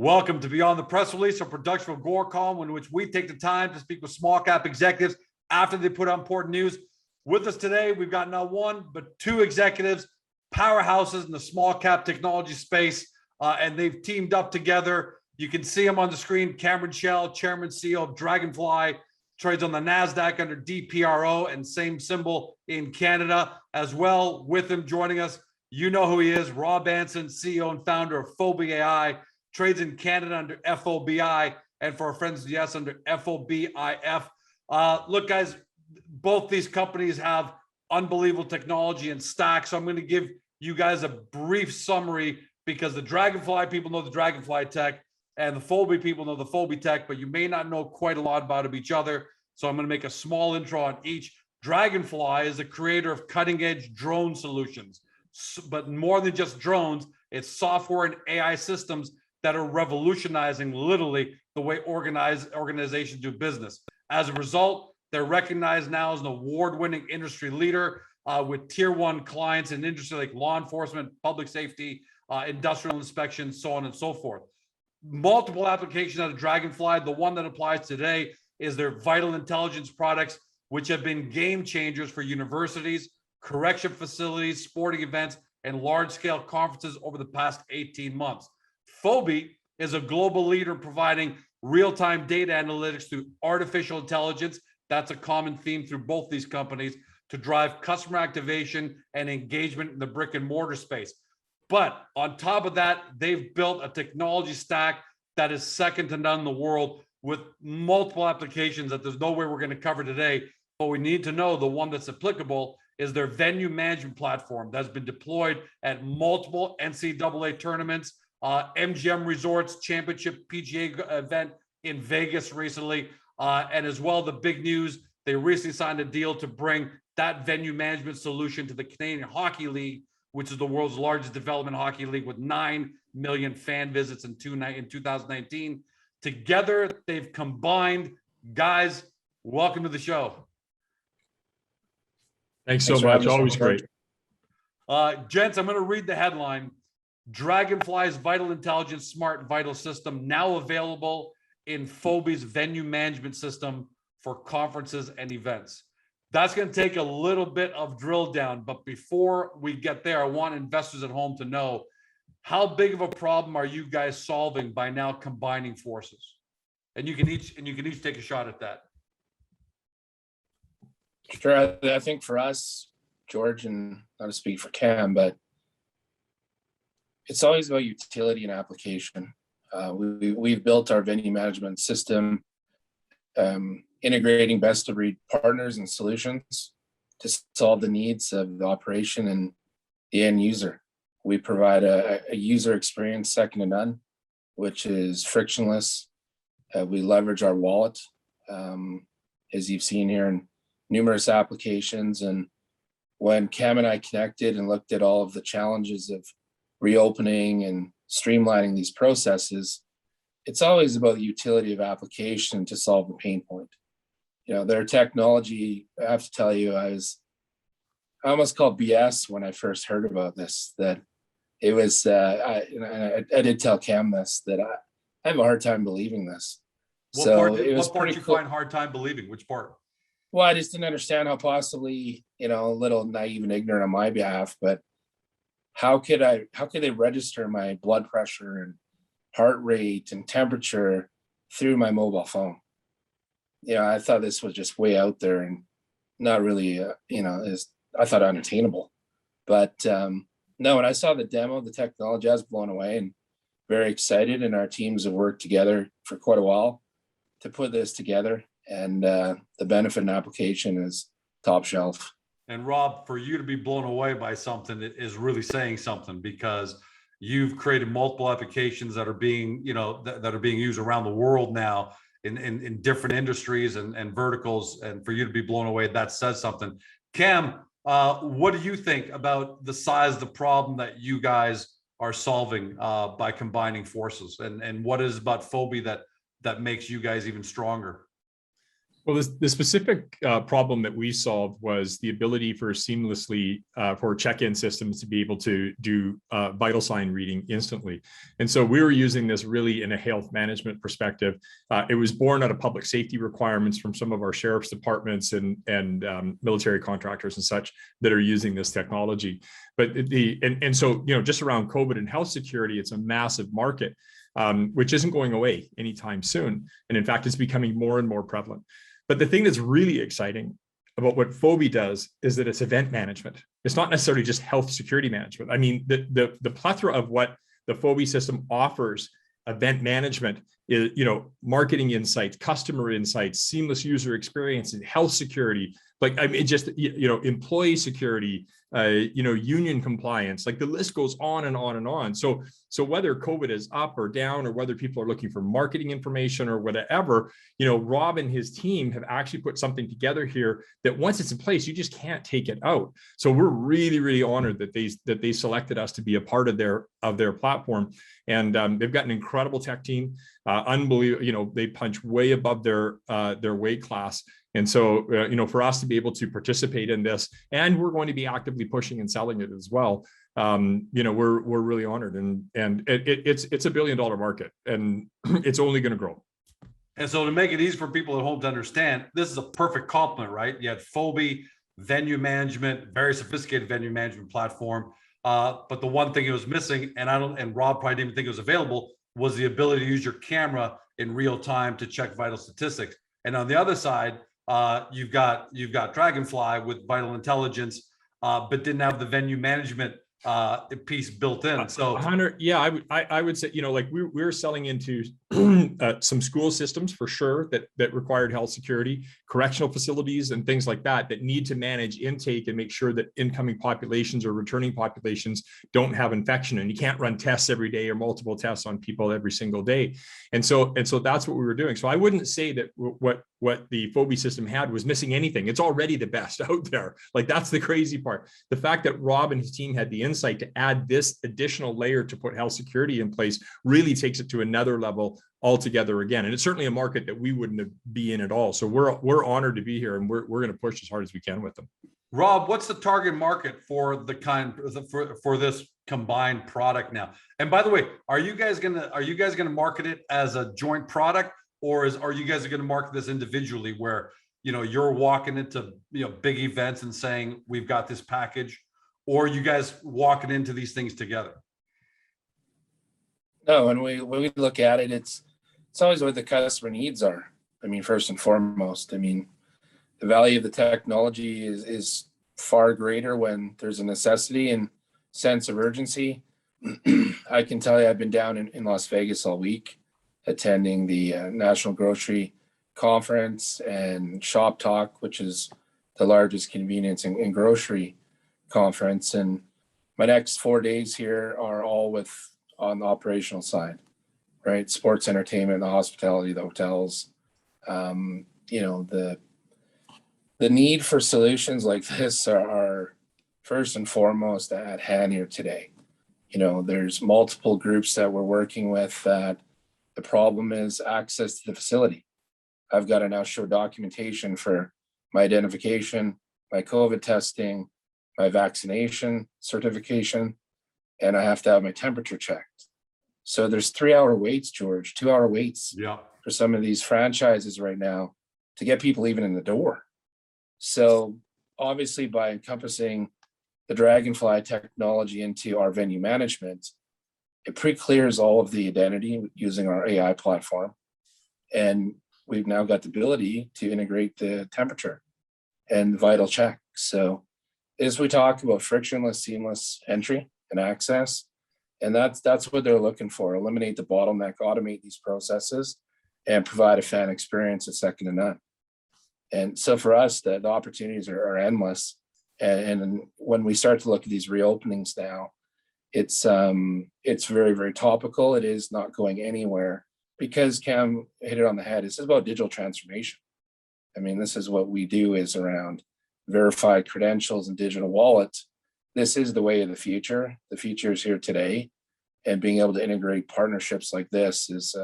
Welcome to Beyond the Press Release, a production of Gorecom, in which we take the time to speak with small cap executives after they put out important news. With us today, we've got not one, but two executives, powerhouses in the small cap technology space, and they've teamed up together. You can see them on the screen. Cameron Chell, Chairman CEO of Draganfly, trades on the NASDAQ under DPRO and same symbol in Canada as well. With him joining us, you know who he is, Rob Anson, CEO and founder of FOBI AI, trades in Canada under FOBI, and for our friends, yes, under FOBIF. Look, guys, both these companies have unbelievable technology and stack. So I'm going to give you guys a brief summary because the Draganfly people know the Draganfly tech and the FOBI people know the FOBI tech, but you may not know quite a lot about each other. So I'm going to make a small intro on each. Draganfly is the creator of cutting-edge drone solutions, but more than just drones, it's software and AI systems that are revolutionizing literally the way organizations do business. As a result, they're recognized now as an award-winning industry leader with tier one clients in industry like law enforcement, public safety, industrial inspection, so on and so forth. Multiple applications out of Draganfly. The one that applies today is their vital intelligence products, which have been game changers for universities, correction facilities, sporting events, and large-scale conferences over the past 18 months. FOBI is a global leader in providing real-time data analytics through artificial intelligence. That's a common theme through both these companies to drive customer activation and engagement in the brick and mortar space. But on top of that, they've built a technology stack that is second to none in the world with multiple applications that there's no way we're going to cover today. But we need to know the one that's applicable is their venue management platform that's been deployed at multiple NCAA tournaments, MGM Resorts Championship PGA event in Vegas recently. And as well, the big news, they recently signed a deal to bring that venue management solution to the Canadian Hockey League, which is the world's largest development hockey league with 9 million fan visits in 2019. Together, they've combined. Guys, welcome to the show. Thanks so much. Always great. Gents, I'm going to read the headline. Draganfly's Vital Intelligence Smart Vital System now available in FOBI's venue management system for conferences and events. That's going to take a little bit of drill down, but before we get there, I want investors at home to know how big of a problem are you guys solving by now combining forces? And you can each take a shot at that. Sure. I think for us, George, and not to speak for Cam, but it's always about utility and application. We've built our venue management system, integrating best of breed partners and solutions to solve the needs of the operation and the end user. We provide a user experience second to none, which is frictionless. We leverage our wallet, as you've seen here in numerous applications. And when Cam and I connected and looked at all of the challenges of reopening and streamlining these processes, it's always about the utility of application to solve the pain point. You know, their technology, I have to tell you, I almost called BS when I first heard about this, that it was, I did tell Cam this, that I have a hard time believing this. What part did you find hard time believing? Which part? Well, I just didn't understand how possibly, a little naive and ignorant on my behalf, but how could they register my blood pressure and heart rate and temperature through my mobile phone? I thought this was just way out there and not really, I thought unattainable. But no, when I saw the demo, the technology, I was blown away and very excited. And our teams have worked together for quite a while to put this together. And the benefit and application is top shelf. And Rob, for you to be blown away by something, it is really saying something, because you've created multiple applications that are being, that are being used around the world now in different industries and verticals. And for you to be blown away, that says something. Cam, what do you think about the size of the problem that you guys are solving by combining forces? And what is about FOBI that makes you guys even stronger? Well, the specific problem that we solved was the ability for seamlessly for check-in systems to be able to do vital sign reading instantly. And so we were using this really in a health management perspective. It was born out of public safety requirements from some of our sheriff's departments and military contractors and such that are using this technology. But so, you know, just around COVID and health security, it's a massive market, which isn't going away anytime soon. And in fact, it's becoming more and more prevalent. But the thing that's really exciting about what FOBI does is that it's event management. It's not necessarily just health security management. I mean, the plethora of what the FOBI system offers, event management, is, you know, marketing insights, customer insights, seamless user experience, and health security. Like, I mean, just, you know, employee security, you know, union compliance, like the list goes on and on and on. So whether COVID is up or down, or whether people are looking for marketing information or whatever, you know, Rob and his team have actually put something together here that once it's in place, you just can't take it out. So we're really, really honored that they selected us to be a part of their platform. And they've got an incredible tech team, unbelievable. You know, they punch way above their weight class. And so, you know, for us to be able to participate in this, and we're going to be actively pushing and selling it as well, you know, we're really honored. And it's $1 billion market, and it's only going to grow. And so, to make it easy for people at home to understand, this is a perfect complement, right? You had FOBI, venue management, very sophisticated venue management platform. But the one thing it was missing, and Rob probably didn't even think it was available, was the ability to use your camera in real time to check vital statistics. And on the other side, you've got Draganfly with vital intelligence, but didn't have the venue management piece built in. So Hunter, yeah, I would say, you know, like we're selling into some school systems for sure that required health security, correctional facilities and things like that need to manage intake and make sure that incoming populations or returning populations don't have infection. And you can't run tests every day or multiple tests on people every single day. And so that's what we were doing. So I wouldn't say that what the FOBI system had was missing anything. It's already the best out there. Like, that's the crazy part. The fact that Rob and his team had the insight to add this additional layer to put health security in place really takes it to another level altogether again. And it's certainly a market that we wouldn't be in at all. So we're honored to be here, and we're going to push as hard as we can with them. Rob, what's the target market for for this combined product now? And by the way, are you guys gonna market it as a joint product, or are you guys going to market this individually, where, you know, you're walking into, you know, big events and saying, we've got this package, or are you guys walking into these things together? No, when we look at it, it's always what the customer needs are. I mean, first and foremost, I mean, the value of the technology is far greater when there's a necessity and sense of urgency. I can tell you, I've been down in Las Vegas all week, attending the National Grocery Conference and Shop Talk, which is the largest convenience and grocery conference. And my next 4 days here are all on the operational side, right? Sports, entertainment, the hospitality, the hotels. You know, the need for solutions like this are first and foremost at hand here today. You know, there's multiple groups that we're working with that the problem is access to the facility. I've got to now show documentation for my identification, my COVID testing, my vaccination certification, and I have to have my temperature checked. So there's 3-hour waits, George, 2-hour waits for some of these franchises right now to get people even in the door. So obviously, by encompassing the Draganfly technology into our venue management, it pre-clears all of the identity using our AI platform. And we've now got the ability to integrate the temperature and vital check. So as we talk about frictionless, seamless entry and access, and that's what they're looking for: eliminate the bottleneck, automate these processes, and provide a fan experience that's second to none. And so for us, the opportunities are endless. And when we start to look at these reopenings now, it's very, very topical. It is not going anywhere, because Cam hit it on the head. This is about digital transformation. I mean, this is what we do, is around verified credentials and digital wallets. This is the way of the future. The future is here today, and being able to integrate partnerships like this is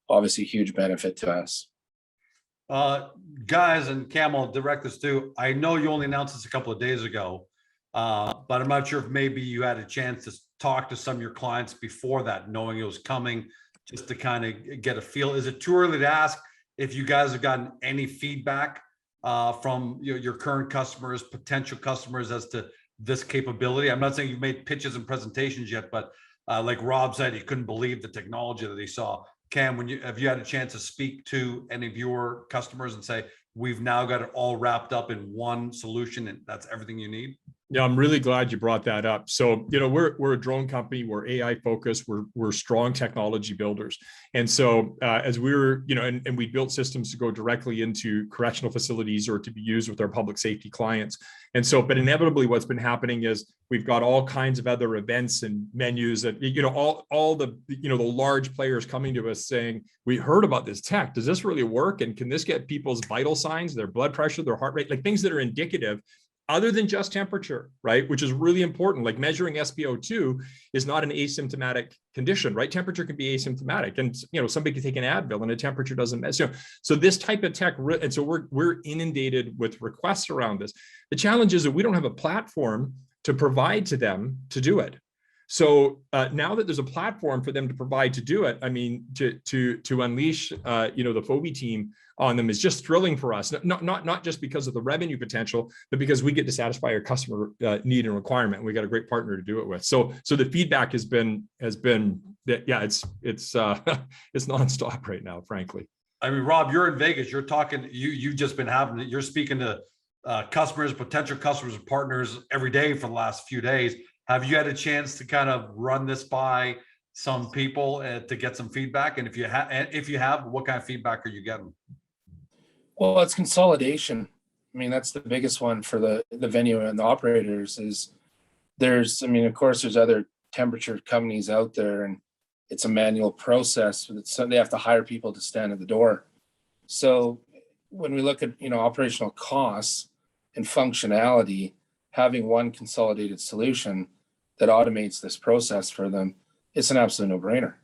obviously a huge benefit to us. Guys, and Cam, I'll direct this to, I know you only announced this a couple of days ago, but I'm not sure if maybe you had a chance to talk to some of your clients before that, knowing it was coming, just to kind of get a feel. Is it too early to ask if you guys have gotten any feedback from your current customers, potential customers, as to this capability? I'm not saying you've made pitches and presentations yet, but like Rob said, he couldn't believe the technology that he saw. Cam, have you had a chance to speak to any of your customers and say, we've now got it all wrapped up in one solution and that's everything you need? Yeah, I'm really glad you brought that up. So, we're a drone company, we're AI focused, we're strong technology builders. And so as we were, and we built systems to go directly into correctional facilities or to be used with our public safety clients. And so, but inevitably what's been happening is we've got all kinds of other events and menus that, all the, the large players coming to us saying, we heard about this tech, does this really work? And can this get people's vital signs, their blood pressure, their heart rate, like things that are indicative other than just temperature, right? Which is really important. Like measuring SpO2 is not an asymptomatic condition, right? Temperature can be asymptomatic, and somebody can take an Advil and a temperature doesn't measure. So this type of tech, and so we're inundated with requests around this. The challenge is that we don't have a platform to provide to them to do it. So now that there's a platform for them to provide to do it, I mean, to unleash, the FOBI team on them is just thrilling for us. Not just because of the revenue potential, but because we get to satisfy our customer need and requirement. And we got a great partner to do it with. So the feedback has been that, yeah, it's nonstop right now, frankly. I mean, Rob, you're in Vegas. You're talking. You've just been you're speaking to customers, potential customers, and partners every day for the last few days. Have you had a chance to kind of run this by some people to get some feedback? And if you have, what kind of feedback are you getting? Well, it's consolidation. I mean, that's the biggest one for the venue and the operators is of course, there's other temperature companies out there, and it's a manual process. So they have to hire people to stand at the door. So when we look at, operational costs and functionality, having one consolidated solution that automates this process for them, it's an absolute no-brainer.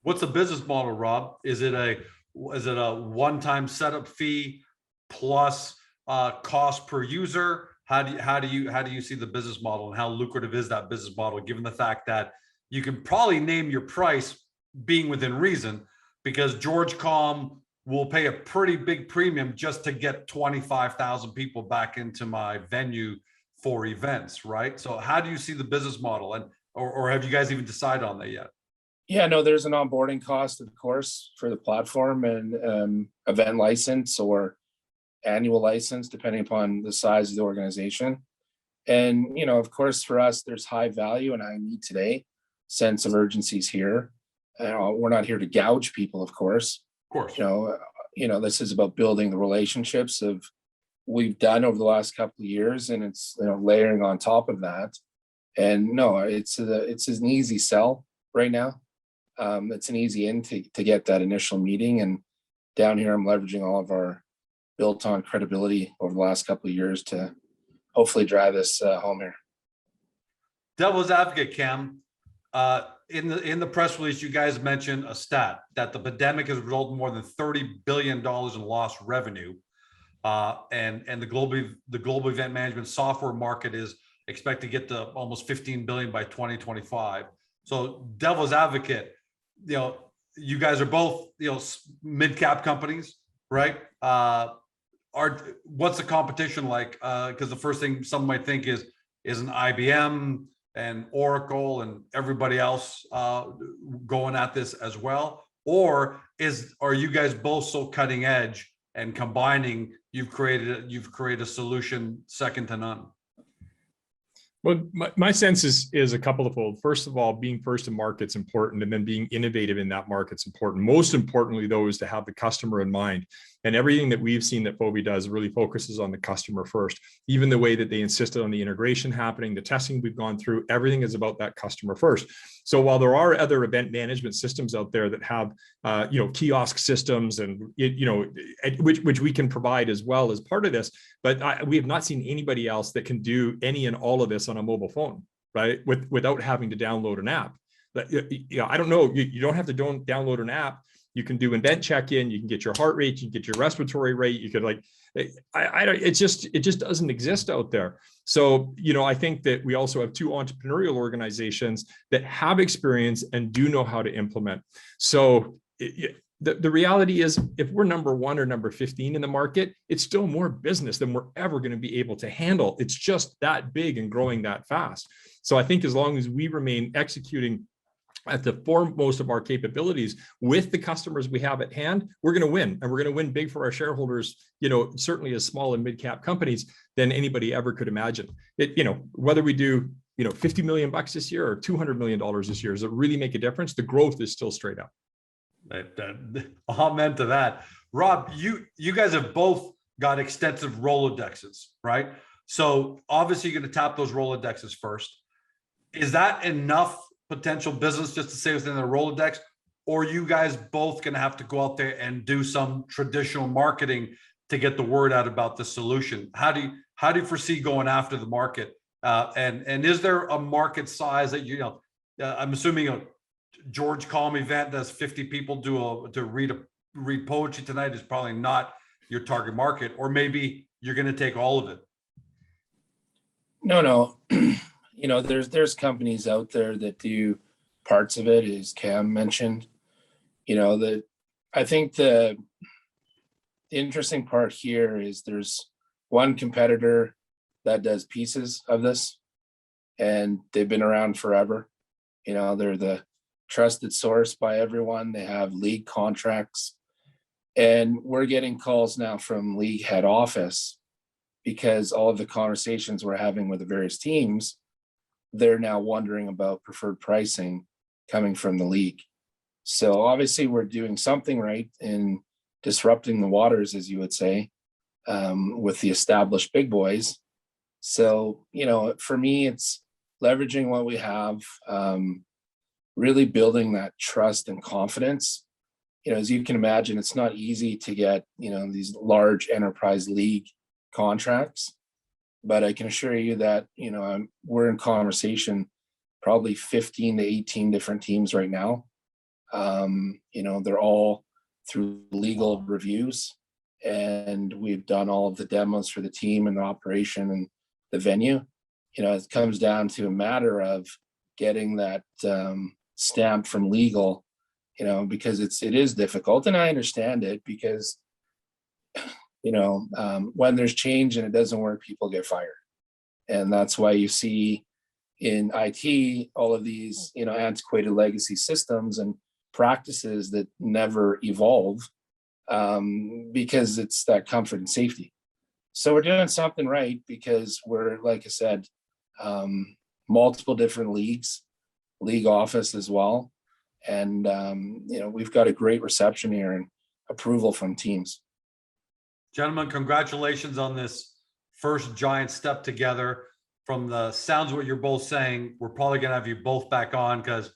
What's the business model, Rob? Is it a one-time setup fee plus cost per user? How do you see the business model, and how lucrative is that business model, given the fact that you can probably name your price being within reason, because George Com will pay a pretty big premium just to get 25,000 people back into my venue for events, right? So how do you see the business model, and or have you guys even decided on that yet? Yeah, no, there's an onboarding cost, of course, for the platform and event license or annual license, depending upon the size of the organization. And, of course, for us, there's high value and high need today, sense of urgency's here. We're not here to gouge people, of course. Of course. This is about building the relationships we've done over the last couple of years, and it's layering on top of that. And no, it's an easy sell right now. It's an easy in to get that initial meeting, and down here I'm leveraging all of our built-on credibility over the last couple of years to hopefully drive this home here. Devil's advocate, Cam. In the press release, you guys mentioned a stat that the pandemic has resulted in more than $30 billion in lost revenue. And the global event management software market is expected to get to almost 15 billion by 2025. So devil's advocate, you guys are both, mid-cap companies, right? What's the competition like? Because the first thing some might think is an IBM and Oracle and everybody else going at this as well? Or are you guys both so cutting edge and combining, you've created a solution second to none? Well, my sense is a couple of fold. First of all, being first in market's important, and then being innovative in that market's important. Most importantly, though, is to have the customer in mind. And everything that we've seen that FOBI does really focuses on the customer first. Even the way that they insisted on the integration happening, the testing we've gone through, everything is about that customer first. So while there are other event management systems out there that have, kiosk systems and, which we can provide as well as part of this, but we have not seen anybody else that can do any and all of this on a mobile phone, right? Without having to download an app. I don't know. You don't have to download an app. You can do event check-in, you can get your heart rate, you can get your respiratory rate, you could like, I don't, it just doesn't exist out there. So, I think that we also have two entrepreneurial organizations that have experience and do know how to implement. So the reality is, if we're number 1 or number 15 in the market, it's still more business than we're ever going to be able to handle. It's just that big and growing that fast. So I think as long as we remain executing at the foremost of our capabilities with the customers we have at hand, we're going to win, and we're going to win big for our shareholders, certainly as small and mid-cap companies than anybody ever could imagine. Whether we do, $50 million this year or $200 million this year, does it really make a difference? The growth is still straight up. Amen to that. Rob, you guys have both got extensive Rolodexes, right? So obviously you're going to tap those Rolodexes first. Is that enough potential business just to stay within the Rolodex, or you guys both going to have to go out there and do some traditional marketing to get the word out about the solution? How do you foresee going after the market? And is there a market size that I'm assuming a George Calm event that's 50 people to read poetry tonight is probably not your target market, or maybe you're going to take all of it. No. There's companies out there that do parts of it, as Cam mentioned. I think the interesting part here is there's one competitor that does pieces of this, and they've been around forever. They're the trusted source by everyone. They have league contracts, and we're getting calls now from league head office because all of the conversations we're having with the various teams, they're now wondering about preferred pricing coming from the league. So obviously we're doing something right in disrupting the waters, as you would say, with the established big boys. So, for me, it's leveraging what we have, really building that trust and confidence. As you can imagine, it's not easy to get, these large enterprise league contracts. But I can assure you that, we're in conversation, probably 15 to 18 different teams right now. They're all through legal reviews, and we've done all of the demos for the team and the operation and the venue. It comes down to a matter of getting that stamp from legal, because it is difficult, and I understand it because when there's change and it doesn't work, people get fired. And that's why you see in IT, all of these, antiquated legacy systems and practices that never evolve, because it's that comfort and safety. So we're doing something right because we're, like I said, multiple different leagues, league office as well. And, we've got a great reception here and approval from teams. Gentlemen, congratulations on this first giant step together. From the sounds of what you're both saying, we're probably going to have you both back on, because it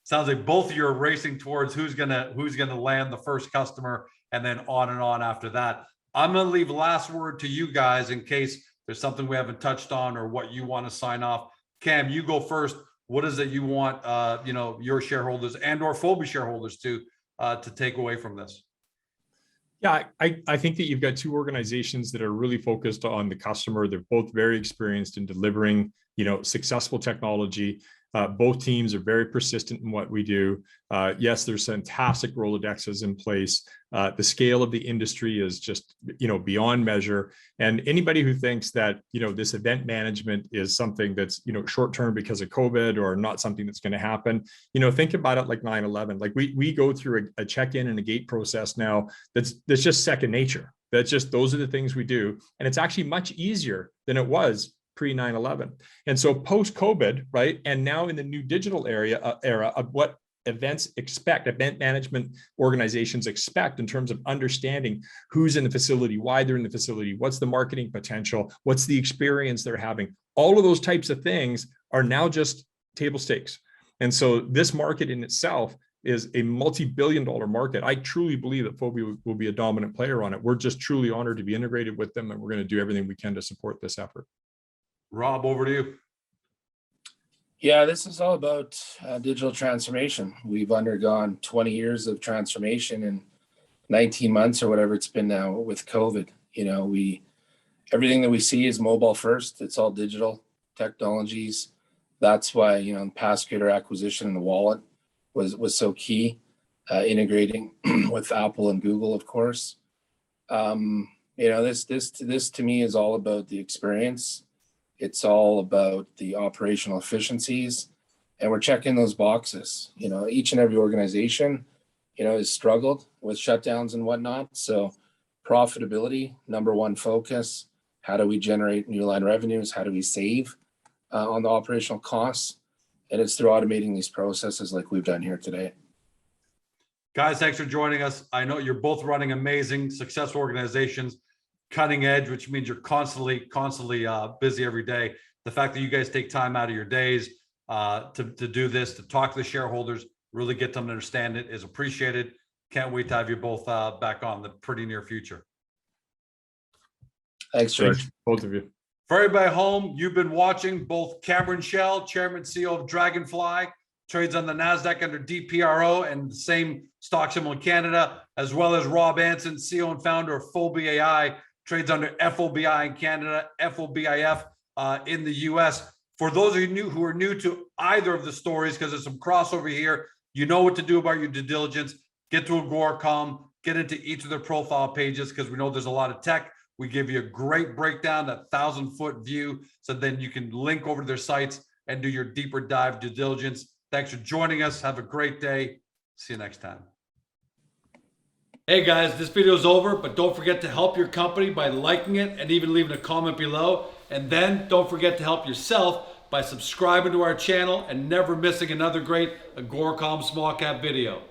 sounds like both of you are racing towards who's going to land the first customer, and then on after that. I'm going to leave last word to you guys in case there's something we haven't touched on or what you want to sign off. Cam, you go first. What is it you want, your shareholders and or FOBI shareholders to take away from this? Yeah, I think that you've got two organizations that are really focused on the customer. They're both very experienced in delivering, successful technology. Both teams are very persistent in what we do. Yes, there's fantastic Rolodexes in place. The scale of the industry is just, beyond measure. And anybody who thinks that, this event management is something that's, short-term because of COVID or not something that's going to happen, think about it like 9/11. Like we go through a check-in and a gate process now that's just second nature. Those are the things we do. And it's actually much easier than it was pre 9/11. And so post COVID, right? And now in the new digital era of what event management organizations expect in terms of understanding who's in the facility, why they're in the facility, what's the marketing potential, what's the experience they're having. All of those types of things are now just table stakes. And so this market in itself is a multi-billion-dollar market. I truly believe that FOBI will be a dominant player on it. We're just truly honored to be integrated with them, and we're going to do everything we can to support this effort. Rob, over to you. Yeah, this is all about digital transformation. We've undergone 20 years of transformation in 19 months or whatever it's been now with COVID. Everything that we see is mobile first. It's all digital technologies. That's why, the Passcreator acquisition and the wallet was so key, integrating with Apple and Google, of course. This to me is all about the experience. It's all about the operational efficiencies, and we're checking those boxes. Each and every organization, has struggled with shutdowns and whatnot. So profitability, number one focus. How do we generate new line revenues? How do we save on the operational costs? And it's through automating these processes like we've done here today. Guys, thanks for joining us. I know you're both running amazing, successful organizations, cutting edge, which means you're constantly busy every day. The fact that you guys take time out of your days to do this, to talk to the shareholders, really get them to understand it is appreciated. Can't wait to have you both back on the pretty near future. Thanks, George. Thanks, both of you. For everybody at home, you've been watching both Cameron Chell, Chairman CEO of Draganfly, trades on the NASDAQ under DPRO and the same stock symbol in Canada, as well as Rob Anson, CEO and founder of FOBI AI, trades under FOBI in Canada, FOBIF in the US. For those of you who are new to either of the stories, because there's some crossover here, you know what to do about your due diligence. Get to Agoracom, get into each of their profile pages, because we know there's a lot of tech. We give you a great breakdown, that 1,000-foot view, so then you can link over to their sites and do your deeper dive due diligence. Thanks for joining us. Have a great day. See you next time. Hey guys, this video is over, but don't forget to help your company by liking it and even leaving a comment below. And then don't forget to help yourself by subscribing to our channel and never missing another great Agoracom small cap video.